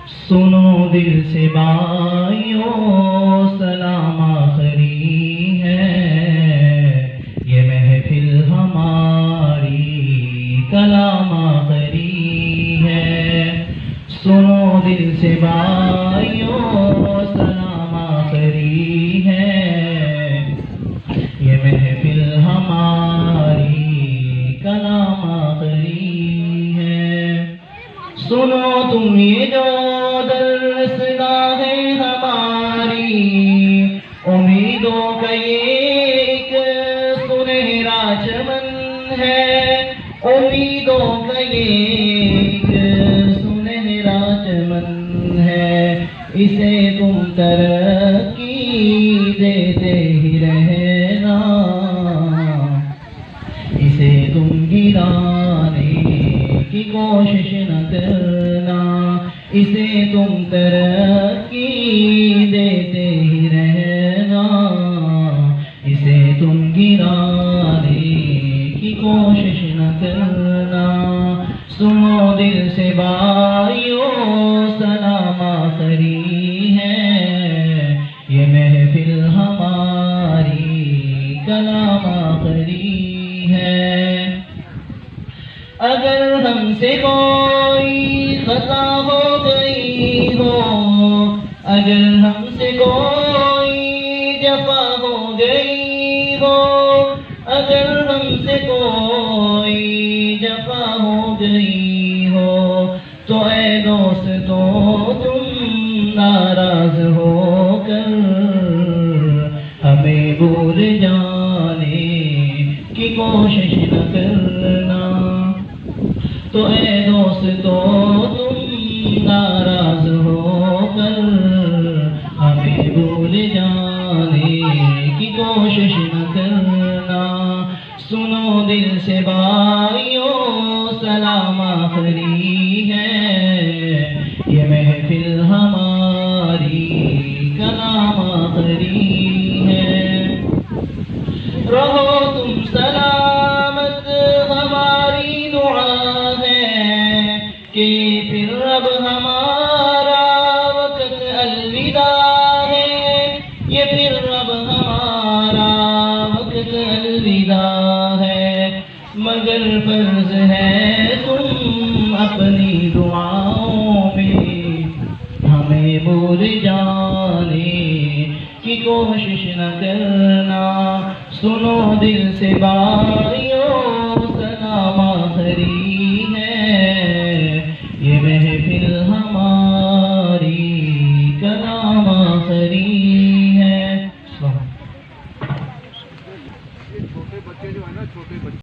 سنو دل سے بھائیو سلام آخری ہے، یہ محفل ہماری کلام آخری ہے۔ سنو دل سے بھائیو سلام آخری ہے، یہ محفل ہماری کلام آخری ہے۔ سنو تم یہ جو درسگاہ ہے ہماری، امیدوں کا یہ ایک سنہرا چمن ہے، امیدوں کا یہ ایک سنہرا چمن ہے، اسے تم ترقی دیتے ہی رہنا، اسے تم گرانے کی کوشش نہ کرنا، اسے تم ترقی دیتے ہی رہنا، اسے تم گرانے کی کوشش نہ کرنا۔ سنو دل سے بھائیو سلام آخری ہے، یہ محفل ہماری کلام آخری ہے۔ اگر ہم سے کوئی خطا ہو گئی ہو، اگر ہم سے کوئی جفا ہو گئی ہو، اگر ہم سے کوئی جفا ہو گئی ہو، تو اے دوستو تم ناراض ہو کر ہمیں بھول جانے کی کوشش نہ کرنا، تو اے دوستو تم ناراض ہو کر ہمیں بھول جانے کی کوشش نہ کرنا۔ سنو دل سے بھائیو سلام آخری ہے، یہ محفل ہماری کلام آخری ہے۔ رہو تم سلامت ہماری دعا ہے، کہ پھر اب ہمارا وقت الوداع ہے، یہ پھر اب ہمارا وقت الوداع ہے، مگر فرض ہے تم اپنی دعاؤں میں ہمیں بھول جانے کی کوشش نہ کرنا۔ سنو دل سے بھائیو سلام آخری ہے، یہ محفل ہماری کلام آخری ہے۔ چھوٹے بچے جو ہے نا، چھوٹے بچے